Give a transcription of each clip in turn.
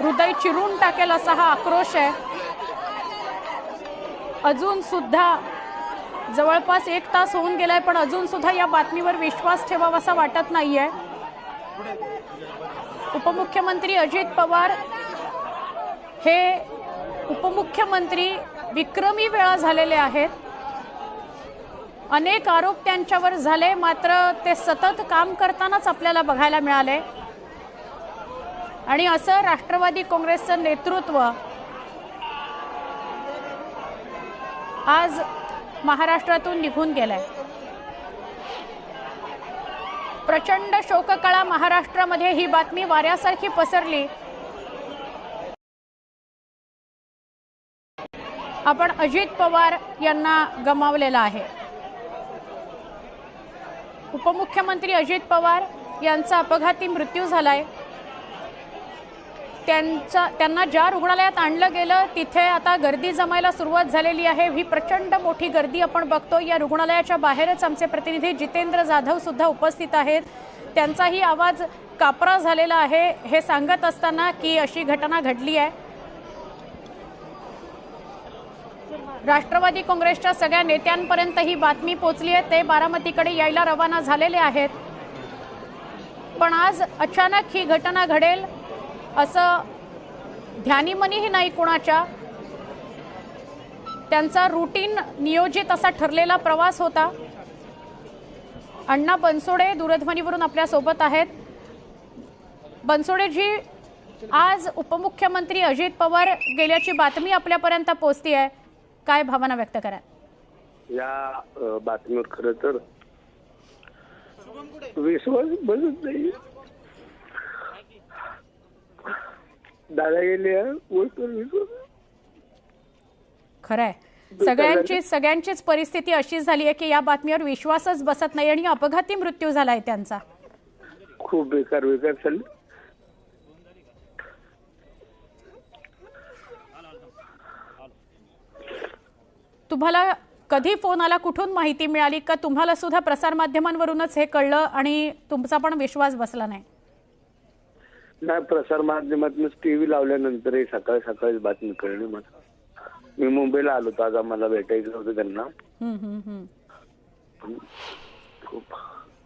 हृदय चिरून टाकेल असा हा आक्रोश आहे। अजून सुद्धा जवळपास 1 तास होऊन गेलाय, पण अजून सुद्धा या बातमीवर विश्वास ठेवावासा वाटत नाहीये। उपमुख्यमंत्री अजित पवार हे उपमुख्यमंत्री विक्रमी वेळा झालेले आहेत। अनेक आरोप त्यांच्यावर झाले, मात्र ते सतत काम करतानाच आपल्याला बघायला मिळाले। आणि असं राष्ट्रवादी काँग्रेसचं नेतृत्व आज महाराष्ट्रातून निघून गेलंय। प्रचंड शोककळा महाराष्ट्रामध्ये ही बातमी वाऱ्यासारखी पसरली। आपण अजित पवार यांना गमावलेला आहे। उपमुख्यमंत्री अजित पवार यांचा अपघाती मृत्यू झालाय। त्यांना ज्या रुग्णालयात आणलं गेलं तिथे आता गर्दी जमायला सुरुवात झालेली आहे। ही प्रचंड मोठी गर्दी आपण बघतो। या रुग्णालयाच्या बाहेरच आमचे प्रतिनिधी जितेंद्र जाधव सुद्धा उपस्थित आहेत। त्यांचाही आवाज कापरा झालेला आहे हे सांगत असताना की अशी घटना घडली आहे। राष्ट्रवादी काँग्रेसच्या सगळ्या नेत्यांपर्यंत ही बातमी पोहोचली आहे। ते बारामतीकडे यायला रवाना झालेले आहेत, पण आज अचानक ही घटना घडेल असं ध्यानीमनीही नाही कुणाच्या। त्यांचा रूटीन नियोजित असा ठरलेला प्रवास होता। अण्णा बनसोडे दूरध्वनीवरून आपल्या सोबत आहेत। बनसोडेजी, आज उपमुख्यमंत्री अजित पवार गेल्याची बातमी आपल्यापर्यंत पोहोचती आहे, काय भावना व्यक्त करा? या बातमीवर खरं तर विश्वास बसत नाही। दादा गेले खरंय, सगळ्यांचीच परिस्थिती अशी झाली आहे की या बातमीवर विश्वासच बसत नाही आणि अपघाती मृत्यू झालाय त्यांचा। खूप बेकार झालं। तुम्हाला कधी फोन आला, कुठून माहिती मिळाली, का तुम्हाला सुद्धा प्रसार माध्यमांवरूनच हे कळलं आणि तुमचा पण विश्वास बसला नाही? नाही, प्रसार माध्यमातून टीव्ही लावल्यानंतर सकाळी बातमी कळली मला। मी मुंबईला आलो होतो, आज आम्हाला भेटायचं होतं त्यांना।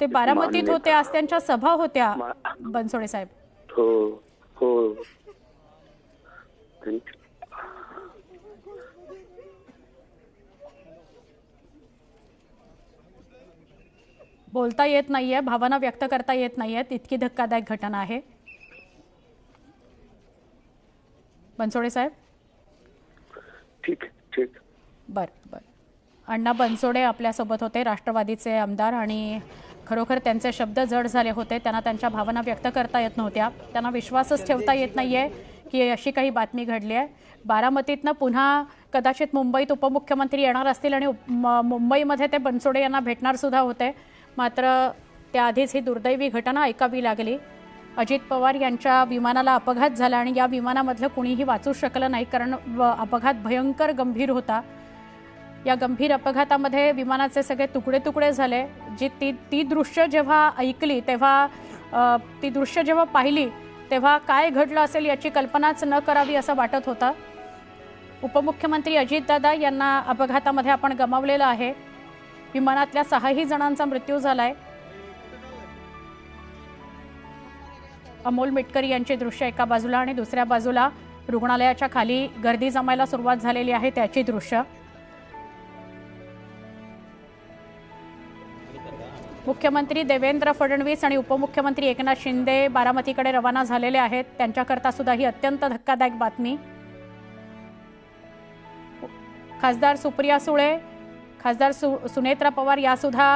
ते बारामतीत होते, आज त्यांच्या सभा होत्या बनसोडे साहेब। हो हो, बोलता येत नाहीये, भावना व्यक्त करता येत नाहीये, इतकी धक्कादायक घटना आहे। बनसोडे साहेब, ठीक। बर। अण्णा बनसोडे आपल्यासोबत होते, राष्ट्रवादीचे आमदार, आणि खरोखर त्यांचे शब्द जड झाले होते। त्यांना त्यांच्या भावना व्यक्त करता येत नव्हत्या। त्यांना विश्वासच ठेवता येत नाहीये की अशी काही बातमी घडली आहे। बारामतीतनं पुन्हा कदाचित मुंबईत उपमुख्यमंत्री येणार असतील आणि मुंबईमध्ये ते बनसोडे यांना भेटणार सुद्धा होते, मात्र त्याआधीच ही दुर्दैवी घटना ऐकावी लागली। अजित पवार यांच्या विमानाला अपघात झाला आणि या विमानामधलं कुणीही वाचू शकलं नाही, कारण अपघात भयंकर गंभीर होता। या गंभीर अपघातामध्ये विमानाचे सगळे तुकडे झाले। ती दृश्य जेव्हा ऐकली तेव्हा, ती दृश्य जेव्हा पाहिली तेव्हा काय घडलं असेल याची कल्पनाच न करावी असं वाटत होतं। उपमुख्यमंत्री अजितदादा यांना अपघातामध्ये आपण गमावलेलं आहे। विमानातल्या 6ही जणांचा मृत्यू झालाय। अमोल मिटकरी यांची दृश्य एका बाजूला आणि दुसऱ्या बाजूला रुग्णालयाच्या खाली गर्दी जमायला सुरुवात झालेली आहे त्याची दृश्य। मुख्यमंत्री देवेंद्र फडणवीस आणि उपमुख्यमंत्री एकनाथ शिंदे बारामतीकडे रवाना झालेले आहेत। त्यांच्याकरता सुद्धा ही अत्यंत धक्कादायक बातमी। खासदार सुप्रिया सुळे, खासदार सुनेत्रा पवार या सुद्धा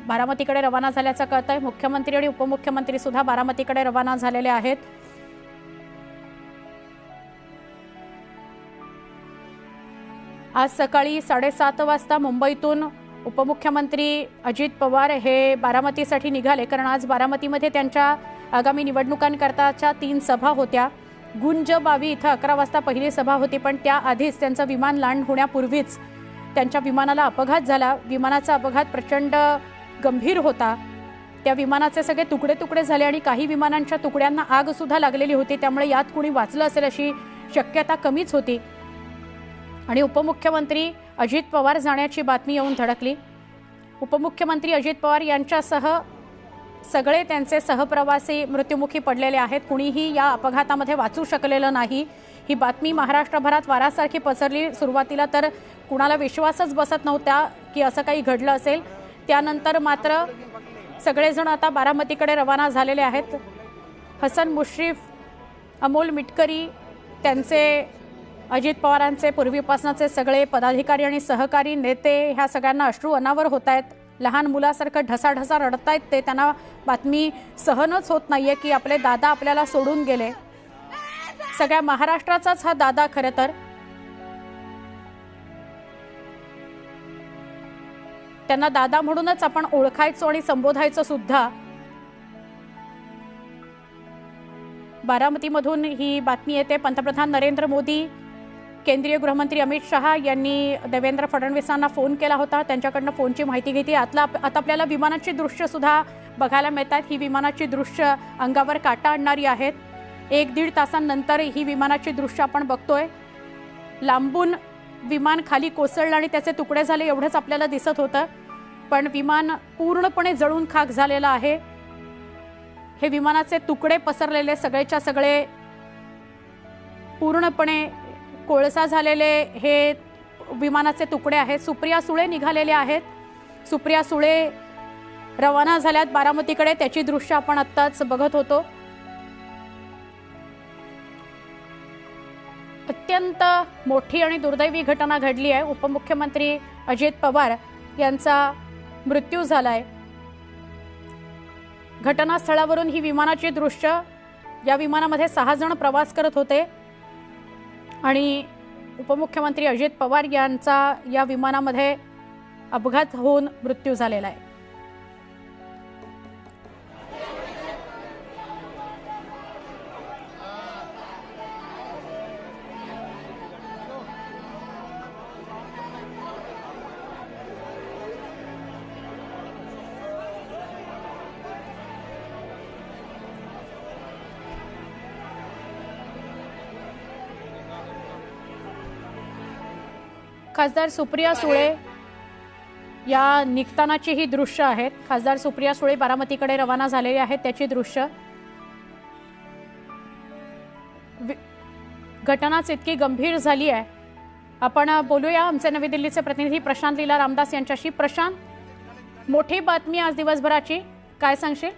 बारामतीकडे रवाना झाल्याचं कळतंय। मुख्यमंत्री आणि उपमुख्यमंत्री सुद्धा बारामतीकडे रवाना झालेले आहेत। आज सकाळी 7:30 वाजता मुंबईतून उपमुख्यमंत्री अजित पवार हे बारामतीसाठी निघाले, कारण आज बारामतीमध्ये त्यांच्या आगामी निवडणुकांकरताच्या 3 सभा होत्या। गुंजबावी इथं 11 वाजता पहिली सभा होती, पण त्याआधीच त्यांचं विमान लँड होण्यापूर्वीच त्यांच्या विमानाला अपघात झाला। विमानाचा अपघात प्रचंड गंभीर होता त्या विमानाचे सगळे तुकडे तुकडे झाले आणि काही विमानांच्या तुकड्यांना आग सुद्धा लागलेली होती, त्यामुळे यात कुणी वाचलं असेल अशी शक्यता कमीच होती। आणि उपमुख्यमंत्री अजित पवार जाण्याची बातमी येऊन धडकली। उपमुख्यमंत्री अजित पवार यांच्यासह सगळे त्यांचे सहप्रवासी मृत्युमुखी पडलेले आहेत, कुणीही या अपघातामध्ये वाचू शकलेलं नाही। ही बातमी महाराष्ट्रभरात वारासारखी पसरली। सुरुवातीला तर कुणाला विश्वासच बसत नव्हता की असं काही घडलं असेल, त्यानंतर मात्र सगळेजण आता बारामतीकडे रवाना झालेले आहेत। हसन मुश्रीफ, अमोल मिटकरी, त्यांचे अजित पवारांचे पूर्वीपासूनचे सगळे पदाधिकारी आणि सहकारी नेते, ह्या सगळ्यांना अश्रू अनावर होत आहेत। लहान मुलासारखं ढसाढसा रडतायत ते, त्यांना बातमी सहनच होत नाहीये की आपले दादा आपल्याला सोडून गेले। सगळ्या महाराष्ट्राचाच हा दादा खरं तर, त्यांना दादा म्हणूनच आपण ओळखायचो आणि संबोधायचो सुद्धा। बारामतीमधून ही बातमी येते। पंतप्रधान नरेंद्र मोदी, केंद्रीय गृहमंत्री अमित शहा यांनी देवेंद्र फडणवीसांना फोन केला होता, त्यांच्याकडनं फोनची माहिती घेतली। आता आपल्याला विमानाची दृश्य सुद्धा बघायला मिळतात। ही विमानाची दृश्य अंगावर काटा आणणारी आहेत। 1-1.5 तासांनंतर ही विमानाची दृश्य आपण बघतोय। लांबून विमान खाली कोसळलं आणि त्याचे तुकडे झाले एवढंच आपल्याला दिसत होतं, पण विमान पूर्णपणे जळून खाक झालेलं आहे। हे विमानाचे तुकडे पसरलेले सगळेच्या सगळे पूर्णपणे कोळसा झालेले हे विमानाचे तुकडे आहेत। सुप्रिया सुळे निघालेले आहेत। सुप्रिया सुळे रवाना झाल्यात बारामतीकडे, त्याची दृश्य आपण आत्ताच बघत होतो। अत्यंत मोठी आणि दुर्दैवी घटना घडली आहे। उपमुख्यमंत्री अजित पवार यांचा मृत्यू झालाय। घटनास्थळावरून ही विमानाची दृश्य, या विमानामध्ये 6 जण प्रवास करत होते आणि उपमुख्यमंत्री अजित पवार यांचा या विमानामध्ये अपघात होऊन मृत्यू झालेला आहे। खासदार सुप्रिया सुळे या निघतानाची ही दृश्य आहेत। खासदार सुप्रिया सुळे बारामतीकडे रवाना झालेले आहेत, त्याची दृश्य। घटनाच इतकी गंभीर झाली आहे। आपण बोलूया आमचे नवी दिल्लीचे प्रतिनिधी प्रशांत लीला रामदास यांच्याशी। प्रशांत, मोठी बातमी आज दिवसभराची, काय सांगशील?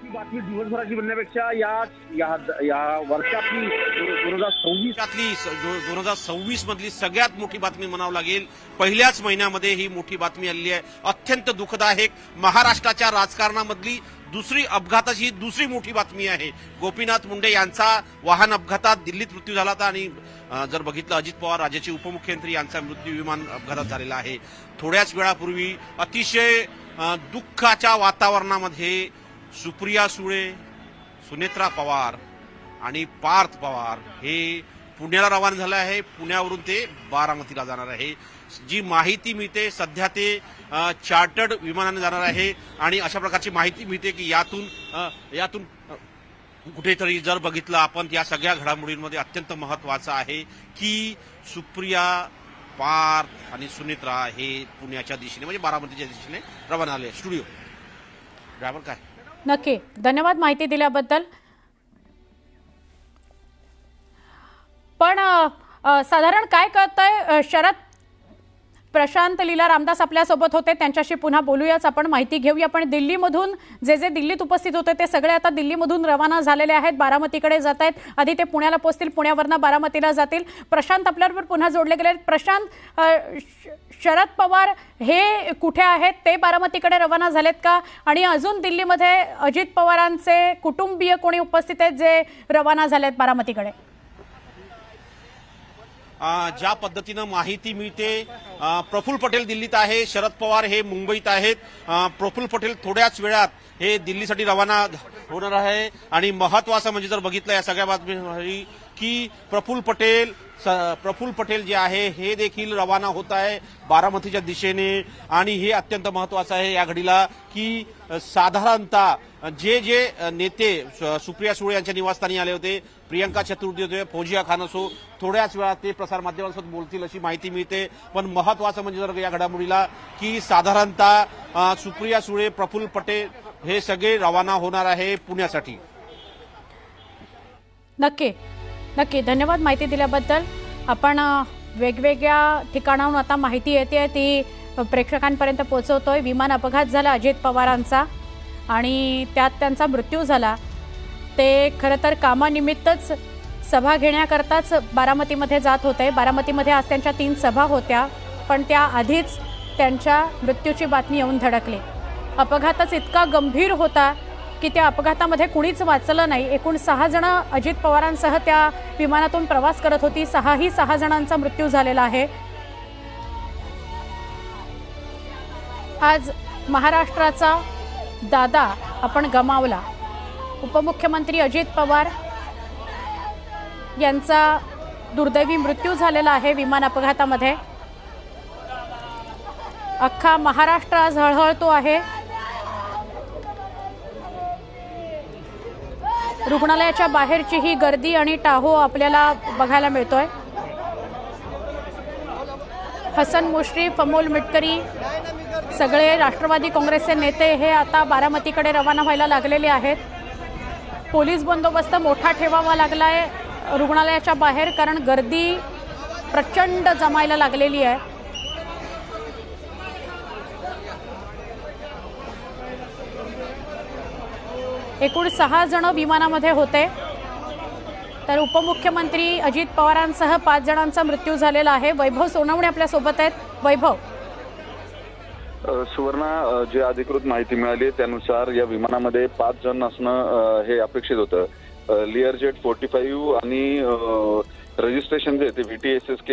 बातमी दिवसभराची म्हणण्यापेक्षा या वर्षातली 2026 मधली सगळ्यात मोठी बातमी म्हणावं लागेल। पहिल्याच महिन्यामध्ये ही मोठी बातमी आलेली आहे। अत्यंत दुःखदायक, महाराष्ट्राच्या राजकारणामधली अपघाताची दुसरी मोठी बातमी आहे। गोपीनाथ मुंडे यांचा वाहन अपघातात दिल्लीत मृत्यू झाला होता आणि जर बघितलं अजित पवार राज्याचे उपमुख्यमंत्री यांचा मृत्यू विमान अपघातात झालेला आहे। थोड्याच वेळापूर्वी अतिशय दुःखाच्या वातावरणामध्ये सुप्रिया सुळे, सुनेत्रा पवार आणि पार्थ पवार हे पुण्याला रवाना झाले आहे। पुण्यावरून ते बारामतीला जाणार आहे। जी माहिती मिळते सध्या ते चार्टर्ड विमानाने जाणार आहे आणि अशा प्रकारची माहिती मिळते की यातून कुठेतरी जर बघितलं आपण या सगळ्या घडामोडींमध्ये अत्यंत महत्त्वाचं आहे की सुप्रिया, पार्थ आणि सुनेत्रा हे पुण्याच्या दिशेने म्हणजे बारामतीच्या दिशेने रवाना झाले। स्टुडिओ ड्रायव्हर काय? नक्की, धन्यवाद माहिती दिल्याबद्दल। पण साधारण काय कळतंय शरद? प्रशांत लीला रामदास आपल्यासोबत होते, त्यांच्याशी पुन्हा बोलूयाच, आपण माहिती घेऊया। पण दिल्लीमधून जे दिल्लीत उपस्थित होते ते सगळे आता दिल्लीमधून रवाना झालेले आहेत, बारामतीकडे जात आहेत। आधी ते पुण्याला पोहोचतील, पुण्यावरनं बारामतीला जातील। प्रशांत आपल्याबरोबर पुन्हा जोडले गेले। प्रशांत, शरद पवार हे कुठे आहेत? ते बारामतीकडे रवाना झालेत का? आणि अजून दिल्लीमध्ये अजित पवारांचे कुटुंबीय कोणी उपस्थित आहेत जे रवाना झालेत बारामतीकडे? ज्या पद्धतीनं माहिती मिळते प्रफुल्ल पटेल दिल्लीत आहे, शरद पवार हे मुंबईत आहेत। प्रफुल्ल पटेल थोड्याच वेळात हे दिल्लीसाठी रवाना होणार आहे आणि महत्त्वाचं म्हणजे जर बघितलं या सगळ्या बातमी की प्रफुल्ल पटेल जे आहे हे देखील रवाना होत आहे बारामतीच्या दिशेने। आणि हे अत्यंत महत्वाचं आहे या घडीला की साधारणतः जे नेते सुप्रिया सुळे यांच्या निवासस्थानी आले होते, प्रियंका चतुर्वेदी होते, फौजिया खान असो, थोड्याच वेळात ते प्रसारमाध्यमांसोबत बोलतील अशी माहिती मिळते। पण महत्वाचं म्हणजे जर या घडामोडीला की साधारणतः सुप्रिया सुळे, प्रफुल्ल पटेल हे सगळे रवाना होणार आहे पुण्यासाठी। नक्की धन्यवाद माहिती दिल्याबद्दल। आपण वेगवेगळ्या ठिकाणाहून आता माहिती येते ती प्रेक्षकांपर्यंत पोहोचवतोय। विमान अपघात झाला अजित पवारांचा आणि त्यात त्यांचा मृत्यू झाला। ते खरं तर कामानिमित्तच सभा घेण्याकरताच बारामतीमध्ये जात होते। बारामतीमध्ये आज त्यांच्या 3 सभा होत्या, पण त्या आधीच त्यांच्या मृत्यूची बातमी येऊन धडकली। अपघातच इतका गंभीर होता की त्या अपघातामध्ये कुणीच वाचलं नाही। एकूण 6 जण अजित पवारांसह त्या विमानातून प्रवास करत होती। 6 जणांचा मृत्यू झालेला आहे। आज महाराष्ट्राचा दादा आपण गमावला। उपमुख्यमंत्री अजित पवार यांचा दुर्दैवी मृत्यू झालेला आहे विमान अपघातामध्ये। अख्खा महाराष्ट्र आज हळहळतो आहे। रुग्णालयाच्या बाहेरची ही गर्दी आणि टाहो आपल्याला बघायला मिळतोय। हसन मुश्रीफ, अमोल मिटकरी सगळे राष्ट्रवादी काँग्रेसचे नेते हे आता बारामतीकडे रवाना व्हायला लागलेले आहेत। पोलीस बंदोबस्त मोठा ठेवावा लागलाय रुग्णालयाच्या बाहेर, कारण गर्दी प्रचंड जमायला लागलेली आहे। एकूण 6 जण विमानामध्ये होते, तर उपमुख्यमंत्री अजित पवारांसह 5 जणांचा मृत्यू झालेला आहे। वैभव सोनवणे आपल्या सोबत आहेत। वैभव, सुवर्णा, जे अधिकृत माहिती मिळाली त्यानुसार या विमानामध्ये 5 जण असणं हे अपेक्षित होतं। लिअरजेट 45 आणि रजिस्ट्रेशन जे ते VTSSK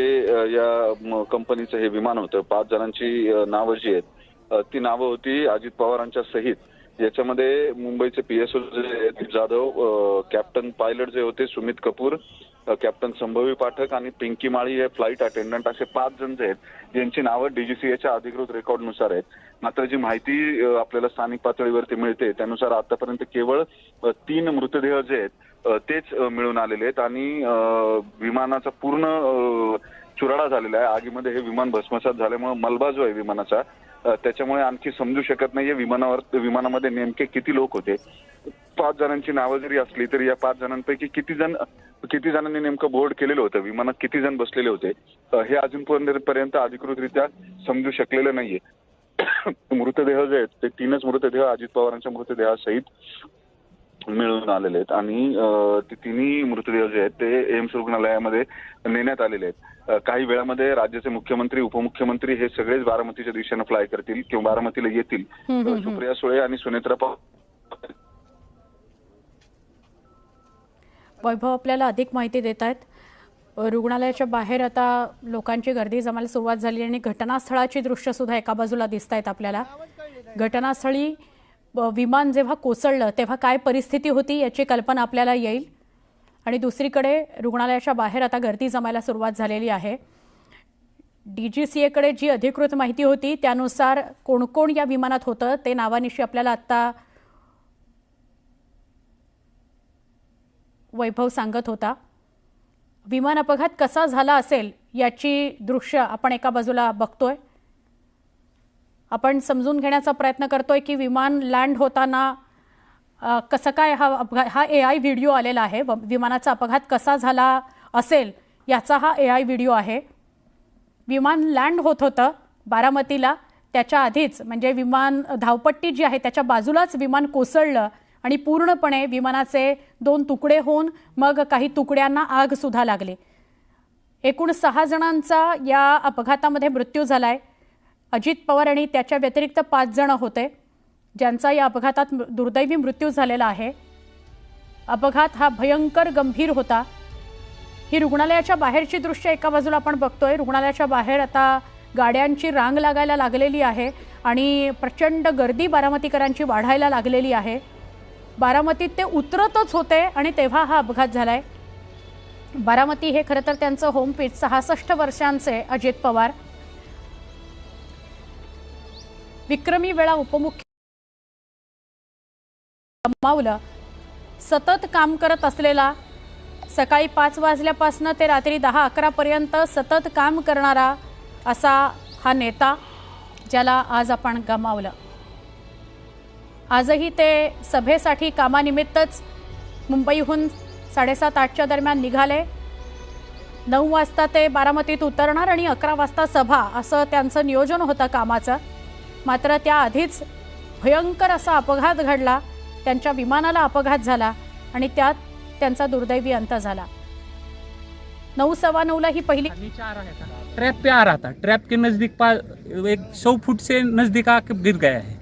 या कंपनीचं हे विमान होतं। 5 जणांची नावं जी आहेत ती नावं होती अजित पवारांच्या सहित। याच्यामध्ये मुंबईचे PSO जे जाधव, कॅप्टन पायलट जे होते सुमित कपूर, कॅप्टन संभवी पाठक आणि पिंकी माळी हे फ्लाईट अटेंडंट, असे 5 जण जे आहेत यांची नावं DGCAच्या अधिकृत रेकॉर्डनुसार आहेत। मात्र जी माहिती आपल्याला स्थानिक पातळीवरती मिळते त्यानुसार आतापर्यंत केवळ 3 मृतदेह जे आहेत तेच मिळून आलेले आहेत आणि विमानाचा पूर्ण चुराडा झालेला आहे। आगीमध्ये हे विमान भस्मसात झाल्यामुळे मलबा जो आहे विमानाचा त्याच्यामुळे आणखी समजू शकत नाहीये विमानामध्ये नेमके किती लोक होते। 5 जणांची नावं जरी असली तरी या 5 जणांपैकी किती जणांनी नेमकं बोर्ड केलेलं होतं, विमानात किती जण बसलेले होते हे अजूनपर्यंत अधिकृतरित्या समजू शकलेलं नाहीये। मृतदेह जे आहेत ते 3च मृतदेह अजित पवारांच्या मृतदेहासहित मिळून आलेले आहेत आणि ते 3ही मृतदेह जे आहेत ते एम्स रुग्णालयामध्ये नेण्यात आलेले आहेत। काही वेळामध्ये राज्याचे मुख्यमंत्री, उपमुख्यमंत्री हे सगळेच बारामतीच्या दिशेने फ्लाय करतील किंवा बारामतीला येतील। सुप्रिया सुळे आणि सुनेत्रा पवार वैभव आपल्याला अधिक माहिती देत आहेत। रुग्णालयाच्या बाहेर आता लोकांची गर्दी जमायला सुरुवात झाली आणि घटनास्थळाची दृश्य सुद्धा एका बाजूला दिसत आहेत आपल्याला। घटनास्थळी विमान जेव्हा कोसळलं तेव्हा काय परिस्थिती होती याची कल्पना आपल्याला येईल। आणि दुसरीकडे रुग्णालयाच्या बाहेर आता गर्दी जमायला सुरुवात झालेली आहे। DGCAकडे जी अधिकृत माहिती होती त्यानुसार कोण कोण या विमानात होतं ते नावानिशी आपल्याला आता वैभव सांगत होता। विमान अपघात कसा झाला असेल याची दृश्य आपण एका बाजूला बघतोय। आपण समजून घेण्याचा प्रयत्न करतोय की विमान लँड होताना कसं काय हा AI व्हिडिओ आलेला आहे। विमानाचा अपघात कसा झाला असेल याचा हा AI व्हिडिओ आहे। विमान लँड होत होतं बारामतीला, त्याच्या आधीच म्हणजे विमान धावपट्टी जी आहे त्याच्या बाजूलाच विमान कोसळलं आणि पूर्णपणे विमानाचे 2 तुकडे होऊन मग काही तुकड्यांना आग सुद्धा लागली। एकूण 6 जणांचा या अपघातामध्ये मृत्यू झालाय। अजित पवार आणि त्याच्या व्यतिरिक्त 5 जण होते ज्यांचा या अपघातात दुर्दैवी मृत्यू झालेला आहे। अपघात हा भयंकर गंभीर होता। ही रुग्णालयाच्या बाहेरची दृश्य एका बाजूला आपण बघतोय। रुग्णालयाच्या बाहेर आता गाड्यांची रांग लागायला लागलेली आहे आणि प्रचंड गर्दी बारामतीकरांची वाढायला लागलेली आहे। बारामतीत ते उतरतच होते आणि तेव्हा हा अपघात झालाय। बारामती हे खरं तर त्यांचं होम पिच. 66 वर्षांचे अजित पवार विक्रमी वेळा उपमुख्य गमावलं. सतत काम करत असलेला, सकाळी 5 वाजल्यापासून ते रात्री 10-11 पर्यंत सतत काम करणारा असा हा नेता, ज्याला आज आपण गमावलं. आजही ते सभेसाठी कामानिमित्तच मुंबईहून 7:30-8च्या दरम्यान निघाले. 9 वाजता ते बारामतीत उतरणार आणि 11 वाजता सभा, असं त्यांचं नियोजन होतं कामाचं. मात्र त्याआधीच भयंकर असा अपघात घडला. त्यांच्या विमानाला अपघात झाला आणि त्यात त्यांचा दुर्दैवी अंत झाला. 9:15 ही पहिली ट्रैप पे आ रहा था, ट्रैप के नजदीक 100 फुट से नजदीक आके गिर गया है.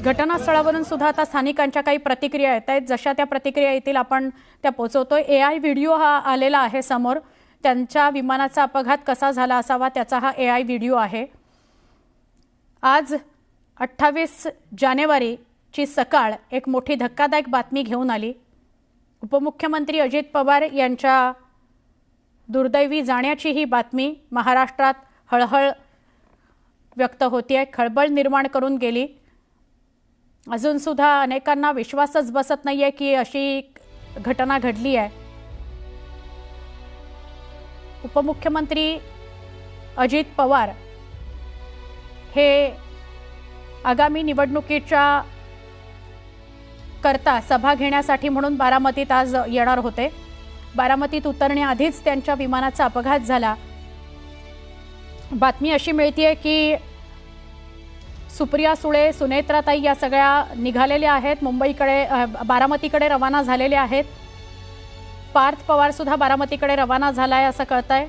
घटनास्थळावरून सुद्धा आता स्थानिकांच्या काही प्रतिक्रिया येत आहेत. जशा त्या प्रतिक्रिया येतील आपण त्या पोहोचवतोय. AI व्हिडिओ हा आलेला आहे समोर. त्यांच्या विमानाचा अपघात कसा झाला असावा त्याचा हा AI व्हिडिओ आहे. आज 28 जानेवारीची सकाळ एक मोठी धक्कादायक बातमी घेऊन आली. उपमुख्यमंत्री अजित पवार यांच्या दुर्दैवी जाण्याची ही बातमी महाराष्ट्रात हळहळ व्यक्त होतीये, खळबळ निर्माण करून गेली. अजून सुद्धा अनेकांना विश्वासच बसत नाहीये की अशी घटना घडली आहे. उपमुख्यमंत्री अजित पवार हे आगामी निवडणुकीच्या करता सभा घेण्यासाठी म्हणून बारामतीत आज येणार होते. बारामतीत उतरण्याआधीच त्यांच्या विमानाचा अपघात झाला. बातमी अशी मिळतीये की सुप्रिया सुळे, सुनेत्राताई या सगळ्या निघालेल्या आहेत, मुंबईकडे बारामतीकडे रवाना झालेल्या आहेत. पार्थ पवार सुद्धा बारामतीकडे रवाना झालाय असं कळतंय.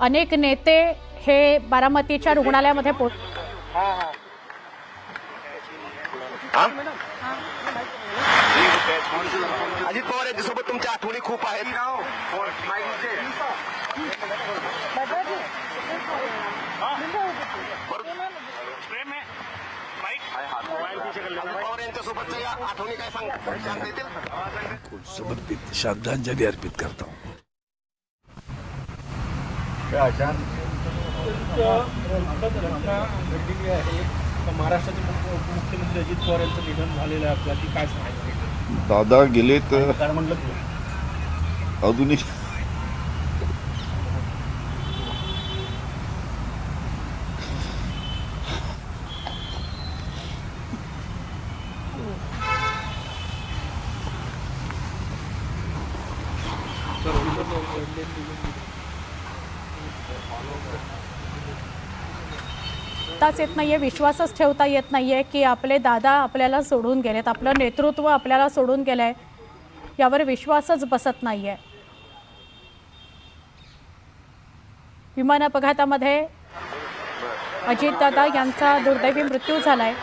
अनेक नेते हे बारामतीच्या रुग्णालयामध्ये अजित पवार यांच्यासोबत तुमच्या आठवणी खूप आहेत. पवार यांच्यासोबतच्या या आठवणी काय सांगता येतील? समर्पित श्रद्धांजलि अर्पित करता हूँ. महाराष्ट्राचे उपमुख्यमंत्री अजित पवार यांचं निधन झालेलं आहे, आपल्याला ती काय सांगायचं? दादा गेले तर काय म्हणलं अजूनही येत नाहीये, विश्वासच ठेवता येत नाहीये की आपले दादा आपल्याला सोडून गेलेत, आपलं नेतृत्व आपल्याला सोडून गेलंय. यावर विश्वासच बसत नाहीये. विमान अपघातामध्ये अजितदादा यांचा दुर्दैवी मृत्यू झालाय.